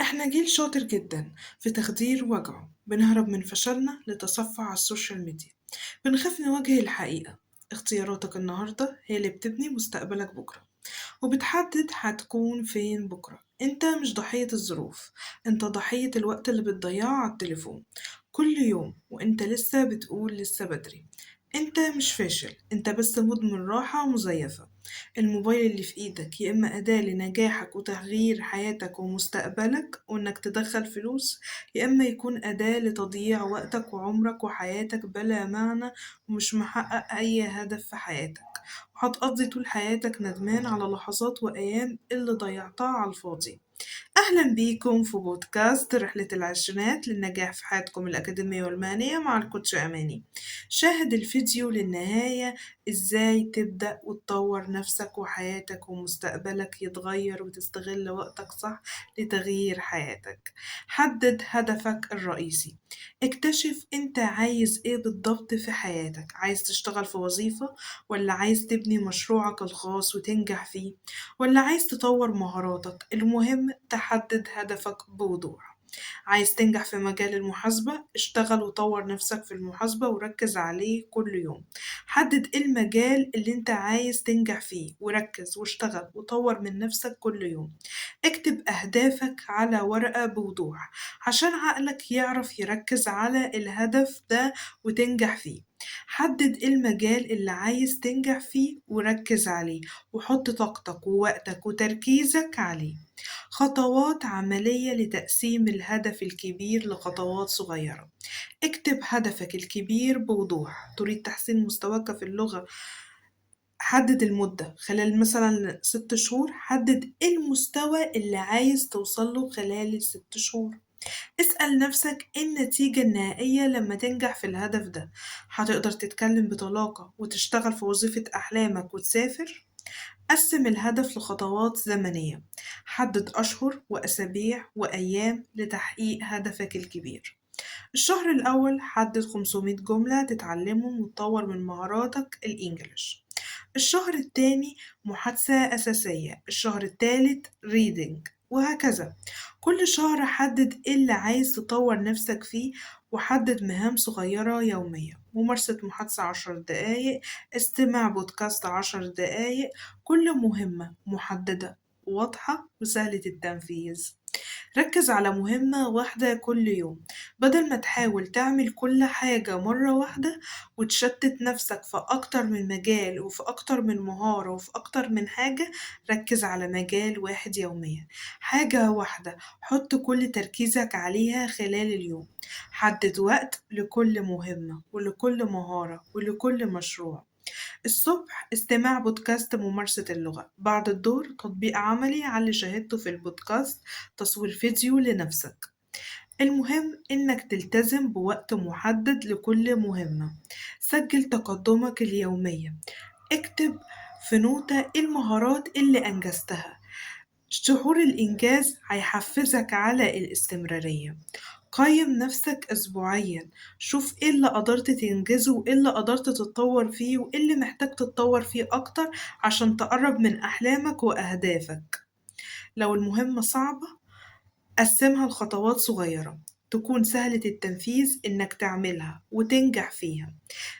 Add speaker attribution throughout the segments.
Speaker 1: إحنا جيل شاطر جدًا في تخدير وجعه، بنهرب من فشلنا لتصفح على السوشيال ميديا، بنخاف نواجه الحقيقة. اختياراتك النهاردة هي اللي بتبني مستقبلك بكرة، وبتحدد هتكون فين بكرة. انت مش ضحية الظروف، انت ضحية الوقت اللي بتضيعه على التليفون كل يوم وانت لسه بتقول لسه بدري. انت مش فاشل، انت بس مدمن راحة مزيفة. الموبايل اللي في ايدك يا اما أداة لنجاحك وتغيير حياتك ومستقبلك وانك تدخل فلوس، يا اما يكون أداة لتضييع وقتك وعمرك وحياتك بلا معنى، ومش محقق اي هدف في حياتك، وهتقضي طول حياتك ندمان على لحظات وأيام اللي ضيعتها على الفاضي. أهلا بيكم في بودكاست رحلة العشرينات للنجاح في حياتكم الأكاديمية والمهنية مع الكوتش أماني. شاهد الفيديو للنهاية، إزاي تبدأ وتطور نفسك وحياتك ومستقبلك يتغير وتستغل وقتك صح لتغيير حياتك. حدد هدفك الرئيسي، اكتشف انت عايز ايه بالضبط في حياتك. عايز تشتغل في وظيفة، ولا عايز تبني مشروعك الخاص وتنجح فيه، ولا عايز تطور مهاراتك؟ المهم تحدد هدفك بوضوح. عايز تنجح في مجال المحاسبة، اشتغل وطور نفسك في المحاسبة وركز عليه كل يوم. حدد إيه المجال اللي انت عايز تنجح فيه وركز واشتغل وطور من نفسك كل يوم. اكتب أهدافك على ورقة بوضوح عشان عقلك يعرف يركز على الهدف ده وتنجح فيه. حدد إيه المجال اللي عايز تنجح فيه وركز عليه، وحط طاقتك ووقتك وتركيزك عليه. خطوات عملية لتقسيم الهدف الكبير لخطوات صغيرة. اكتب هدفك الكبير بوضوح. تريد تحسين مستواك في اللغة، حدد المدة خلال مثلا 6 شهور. حدد ايه المستوى اللي عايز توصله خلال ال6 شهور. اسأل نفسك ايه النتيجة النهائية لما تنجح في الهدف ده. هتقدر تتكلم بطلاقة وتشتغل في وظيفة أحلامك وتسافر؟ قسم الهدف لخطوات زمنية. حدد أشهر وأسابيع وأيام لتحقيق هدفك الكبير. الشهر الأول حدد 500 جملة تتعلمهم وتطور من مهاراتك الإنجليش. الشهر التاني محادثة أساسية. الشهر التالت reading، وهكذا. كل شهر حدد إيه اللي عايز تطور نفسك فيه، وحدد مهام صغيرة يومية. ممارسة محادثة 10 دقايق، استماع بودكاست 10 دقايق. كل مهمة محددة واضحة وسهلة التنفيذ. ركز على مهمة واحدة كل يوم، بدل ما تحاول تعمل كل حاجة مرة واحدة وتشتت نفسك في أكتر من مجال وفي أكتر من مهارة وفي أكتر من حاجة. ركز على مجال واحد يوميا، حاجة واحدة حط كل تركيزك عليها خلال اليوم. حدد وقت لكل مهمة ولكل مهارة ولكل مشروع. الصبح استماع بودكاست ممارسة اللغة، بعد الظهر تطبيق عملي على اللي شاهدته في البودكاست، تصوير فيديو لنفسك. المهم إنك تلتزم بوقت محدد لكل مهمة. سجل تقدمك اليومية، اكتب في نوتة إيه المهارات اللي أنجزتها. شعور الإنجاز هيحفزك على الاستمرارية. قيم نفسك أسبوعيا، شوف إيه اللي قدرت تنجزه وإيه اللي قدرت تتطور فيه وإيه اللي محتاج تتطور فيه أكتر عشان تقرب من أحلامك وأهدافك. لو المهمة صعبة، قسمها لخطوات صغيرة تكون سهلة التنفيذ إنك تعملها وتنجح فيها.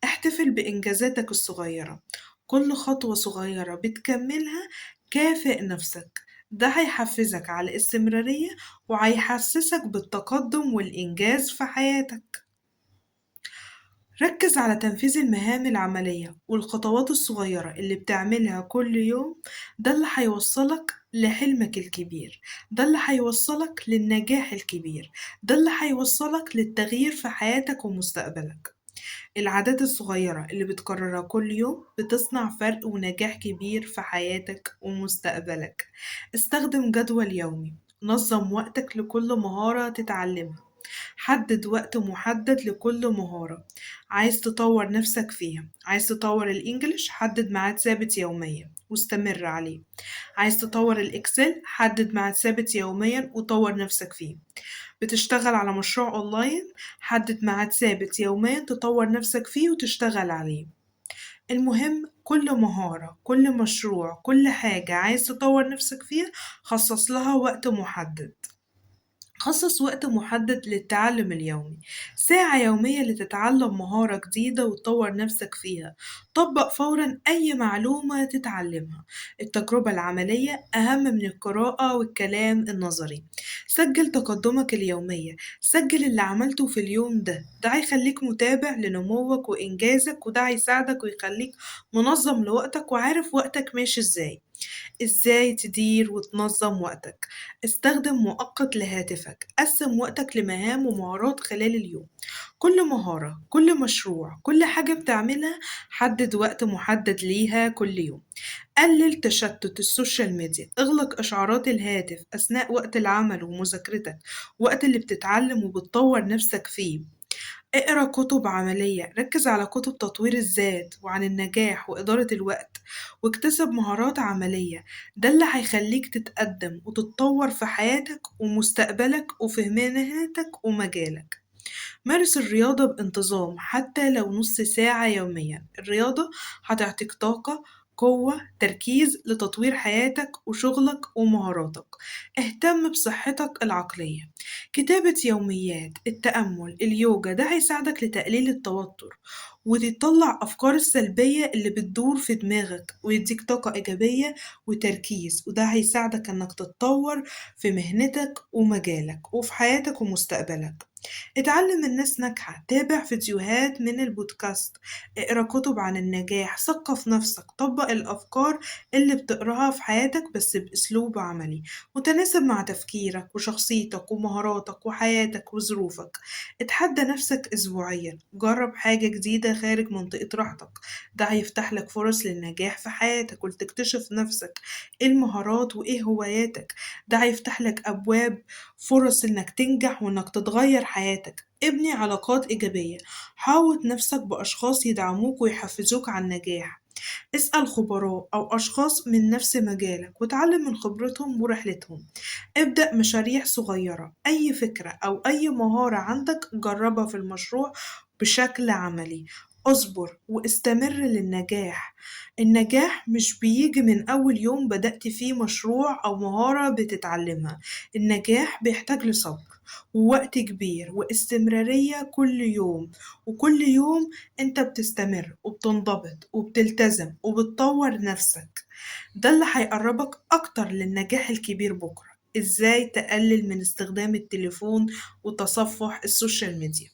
Speaker 1: احتفل بإنجازاتك الصغيرة، كل خطوة صغيرة بتكملها كافئ نفسك. ده هيحفزك على الاستمرارية وهيحسسك بالتقدم والإنجاز في حياتك. ركز على تنفيذ المهام العملية والخطوات الصغيرة اللي بتعملها كل يوم. ده اللي هيوصلك لحلمك الكبير، ده اللي هيوصلك للنجاح الكبير، ده اللي هيوصلك للتغيير في حياتك ومستقبلك. العادات الصغيرة اللي بتكررها كل يوم بتصنع فرق ونجاح كبير في حياتك ومستقبلك. استخدم جدول يومي، نظم وقتك لكل مهارة تتعلمها. حدد وقت محدد لكل مهارة عايز تطور نفسك فيها. عايز تطور الإنجليش، حدد ميعاد ثابت يوميا واستمر عليه. عايز تطور الإكسل، حدد ميعاد ثابت يوميا وطور نفسك فيه. بتشتغل على مشروع أونلاين، حدد ميعاد ثابت يوميا تطور نفسك فيه وتشتغل عليه. المهم كل مهارة كل مشروع كل حاجة عايز تطور نفسك فيها خصص لها وقت محدد. خصص وقت محدد للتعلم اليومي، ساعة يومية لتتعلم مهارة جديدة وتطور نفسك فيها. طبق فورا أي معلومة تتعلمها، التجربة العملية أهم من القراءة والكلام النظري. سجل تقدمك اليومية، سجل اللي عملته في اليوم ده هيخليك متابع لنموك وإنجازك، وده هيساعدك ويخليك منظم لوقتك وعارف وقتك ماشي إزاي. إزاي تدير وتنظم وقتك؟ استخدم مؤقت لهاتفك، قسم وقتك لمهام ومهارات خلال اليوم. كل مهارة، كل مشروع، كل حاجة بتعملها حدد وقت محدد ليها كل يوم. قلل تشتت السوشيال ميديا، اغلق إشعارات الهاتف أثناء وقت العمل ومذاكرتك، وقت اللي بتتعلم وبتطور نفسك فيه. اقرا كتب عملية، ركز على كتب تطوير الذات وعن النجاح وإدارة الوقت، واكتسب مهارات عملية. ده اللي هيخليك تتقدم وتتطور في حياتك ومستقبلك وفي مهنتك ومجالك. مارس الرياضة بانتظام حتى لو نص ساعة يوميا، الرياضة هتعطيك طاقة، قوة، تركيز لتطوير حياتك وشغلك ومهاراتك. اهتم بصحتك العقلية، كتابة يوميات، التأمل، اليوجا، ده هيساعدك لتقليل التوتر وتطلع أفكار السلبية اللي بتدور في دماغك ويديك طاقة إيجابية وتركيز، وده هيساعدك إنك تتطور في مهنتك ومجالك وفي حياتك ومستقبلك. اتعلم من ناس ناجحة، تابع فيديوهات من البودكاست، اقرا كتب عن النجاح، ثقف نفسك، طبق الأفكار اللي بتقراها في حياتك بس بأسلوب عملي متناسب مع تفكيرك وشخصيتك ومهاراتك وحياتك وظروفك. اتحدى نفسك أسبوعيا، جرب حاجة جديدة خارج منطقة راحتك، ده هيفتح لك فرص للنجاح في حياتك وتكتشف نفسك، ايه المهارات وايه هواياتك. ده هيفتح لك أبواب فرص إنك تنجح وإنك تتغير حياتك. ابني علاقات إيجابية، حاوط نفسك بأشخاص يدعموك ويحفزوك على النجاح. اسأل خبراء أو أشخاص من نفس مجالك وتعلم من خبرتهم ورحلتهم. ابدأ مشاريع صغيرة، أي فكرة أو أي مهارة عندك جربها في المشروع بشكل عملي. اصبر واستمر للنجاح. النجاح مش بيجي من أول يوم بدأت فيه مشروع أو مهارة بتتعلمها. النجاح بيحتاج لصبر ووقت كبير واستمرارية كل يوم، وكل يوم انت بتستمر وبتنضبط وبتلتزم وبتطور نفسك. ده اللي هيقربك أكتر للنجاح الكبير بكرة. إزاي تقلل من استخدام التليفون وتصفح السوشيال ميديا؟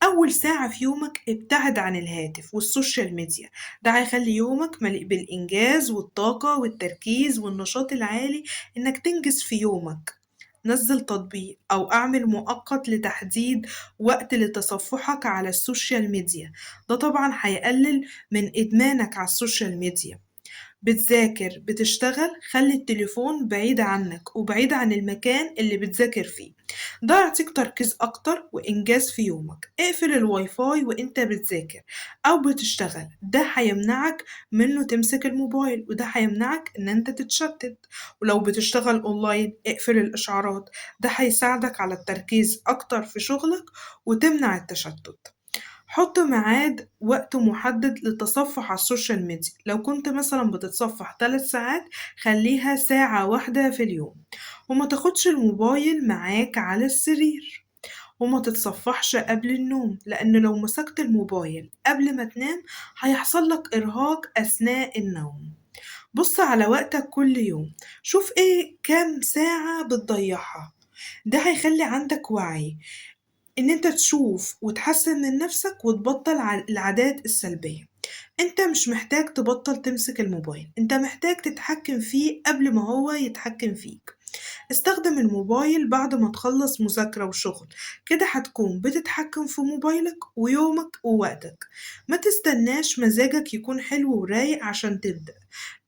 Speaker 1: أول ساعة في يومك ابتعد عن الهاتف والسوشيال ميديا، ده هيخلي يومك مليء بالإنجاز والطاقة والتركيز والنشاط العالي إنك تنجز في يومك. نزل تطبيق أو أعمل مؤقت لتحديد وقت لتصفحك على السوشيال ميديا، ده طبعا هيقلل من إدمانك على السوشيال ميديا. بتذاكر، بتشتغل، خلي التليفون بعيد عنك وبعيد عن المكان اللي بتذاكر فيه، ده يعطيك تركيز أكتر وإنجاز في يومك. اقفل الواي فاي وإنت بتذاكر أو بتشتغل، ده هيمنعك منه تمسك الموبايل وده هيمنعك إن أنت تتشتت. ولو بتشتغل أونلاين اقفل الإشعارات، ده هيساعدك على التركيز أكتر في شغلك وتمنع التشتت. حط ميعاد وقت محدد للتصفح على السوشيال ميديا، لو كنت مثلا بتتصفح 3 ساعات خليها ساعة واحدة في اليوم. وما تاخدش الموبايل معاك على السرير، وما تتصفحش قبل النوم، لأن لو مسكت الموبايل قبل ما تنام هيحصل لك إرهاق أثناء النوم. بص على وقتك كل يوم، شوف ايه كام ساعة بتضيعها، ده هيخلي عندك وعي إن أنت تشوف وتحسن من نفسك وتبطل العادات السلبية. أنت مش محتاج تبطل تمسك الموبايل، أنت محتاج تتحكم فيه قبل ما هو يتحكم فيك. استخدم الموبايل بعد ما تخلص مذاكرة وشغل، كده هتكون بتتحكم في موبايلك ويومك ووقتك. ما تستناش مزاجك يكون حلو ورايق عشان تبدأ.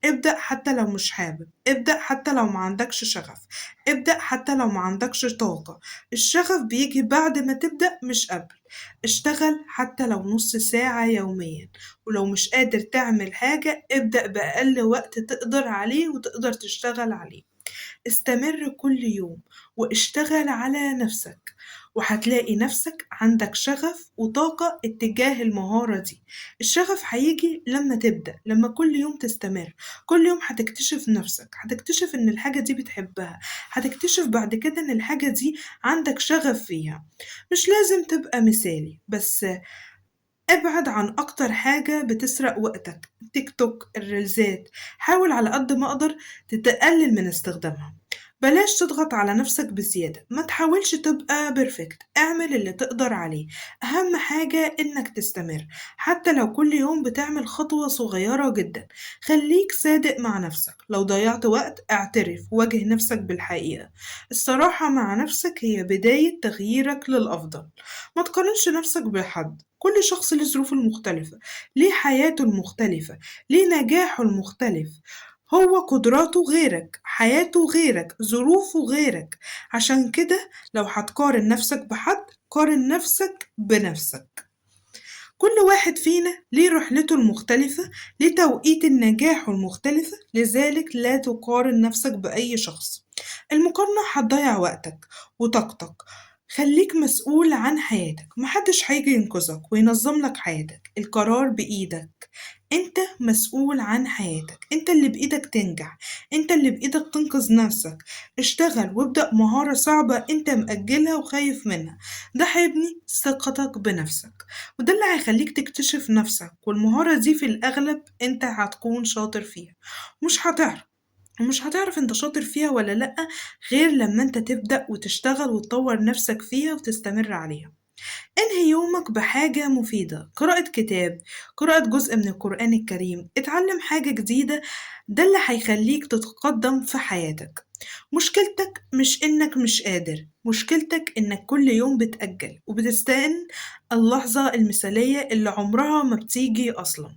Speaker 1: ابدأ حتى لو مش حابب، ابدأ حتى لو ما عندكش شغف، ابدأ حتى لو ما عندكش طاقة. الشغف بيجي بعد ما تبدأ مش قبل. اشتغل حتى لو نص ساعة يوميا، ولو مش قادر تعمل حاجة ابدأ بأقل وقت تقدر عليه وتقدر تشتغل عليه. استمر كل يوم واشتغل على نفسك، وهتلاقي نفسك عندك شغف وطاقة اتجاه المهارة دي. الشغف هيجي لما تبدأ، لما كل يوم تستمر، كل يوم هتكتشف نفسك، هتكتشف إن الحاجة دي بتحبها، هتكتشف بعد كده إن الحاجة دي عندك شغف فيها. مش لازم تبقى مثالي، بس ابعد عن أكتر حاجة بتسرق وقتك، التيك توك، الريلزات. حاول على قد ما أقدر تقلل من استخدامها. بلاش تضغط على نفسك بزيادة، ما تحاولش تبقى بيرفكت، اعمل اللي تقدر عليه. أهم حاجة إنك تستمر، حتى لو كل يوم بتعمل خطوة صغيرة جدا. خليك صادق مع نفسك، لو ضيعت وقت اعترف، واجه نفسك بالحقيقة. الصراحة مع نفسك هي بداية تغييرك للأفضل. ما تقارنش نفسك بحد، كل شخص له ظروفه المختلفة، ليه حياته المختلفة، ليه نجاحه المختلف. هو قدراته غيرك، حياته غيرك، ظروفه غيرك. عشان كده لو هتقارن نفسك بحد، قارن نفسك بنفسك. كل واحد فينا ليه رحلته المختلفة، ليه توقيت النجاح المختلفة، لذلك لا تقارن نفسك بأي شخص. المقارنة هتضيع وقتك وطاقتك. خليك مسؤول عن حياتك، محدش هيجي ينقذك وينظم لك حياتك، القرار بإيدك. انت مسؤول عن حياتك، انت اللي بإيدك تنجح، انت اللي بإيدك تنقذ نفسك. اشتغل وابدأ مهارة صعبة انت مأجلها وخايف منها، ده هيبني ثقتك بنفسك، وده اللي هيخليك تكتشف نفسك. والمهارة دي في الأغلب انت هتكون شاطر فيها. مش هتعرف ومش هتعرف انت شاطر فيها ولا لأ غير لما انت تبدأ وتشتغل وتطور نفسك فيها وتستمر عليها. انهي يومك بحاجة مفيدة، قراءة كتاب، قراءة جزء من القرآن الكريم، اتعلم حاجة جديدة. ده اللي هيخليك تتقدم في حياتك. مشكلتك مش إنك مش قادر، مشكلتك إنك كل يوم بتأجل وبتستنى اللحظة المثالية اللي عمرها ما بتيجي أصلا.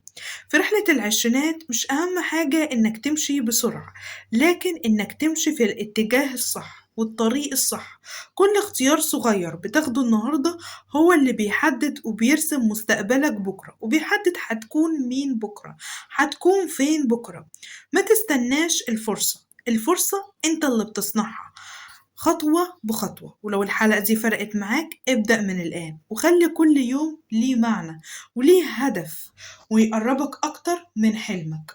Speaker 1: في رحلة العشرينات مش أهم حاجة إنك تمشي بسرعة، لكن إنك تمشي في الاتجاه الصح والطريق الصح. كل اختيار صغير بتاخده النهاردة هو اللي بيحدد وبيرسم مستقبلك بكرة، وبيحدد هتكون مين بكرة، هتكون فين بكرة. ما تستناش الفرصة، الفرصة انت اللي بتصنعها خطوة بخطوة. ولو الحلقة دي فرقت معاك ابدأ من الآن، وخلي كل يوم ليه معنى وليه هدف ويقربك أكتر من حلمك.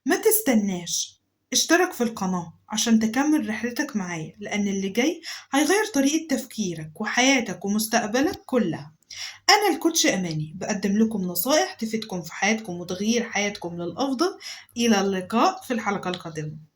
Speaker 1: ما تستناش، اشترك في القناة عشان تكمل رحلتك معايا، لأن اللي جاي هيغير طريقة تفكيرك وحياتك ومستقبلك كلها. أنا الكوتش أماني بقدم لكم نصائح تفيدكم في حياتكم وتغيير حياتكم للأفضل. إلى اللقاء في الحلقة القادمة.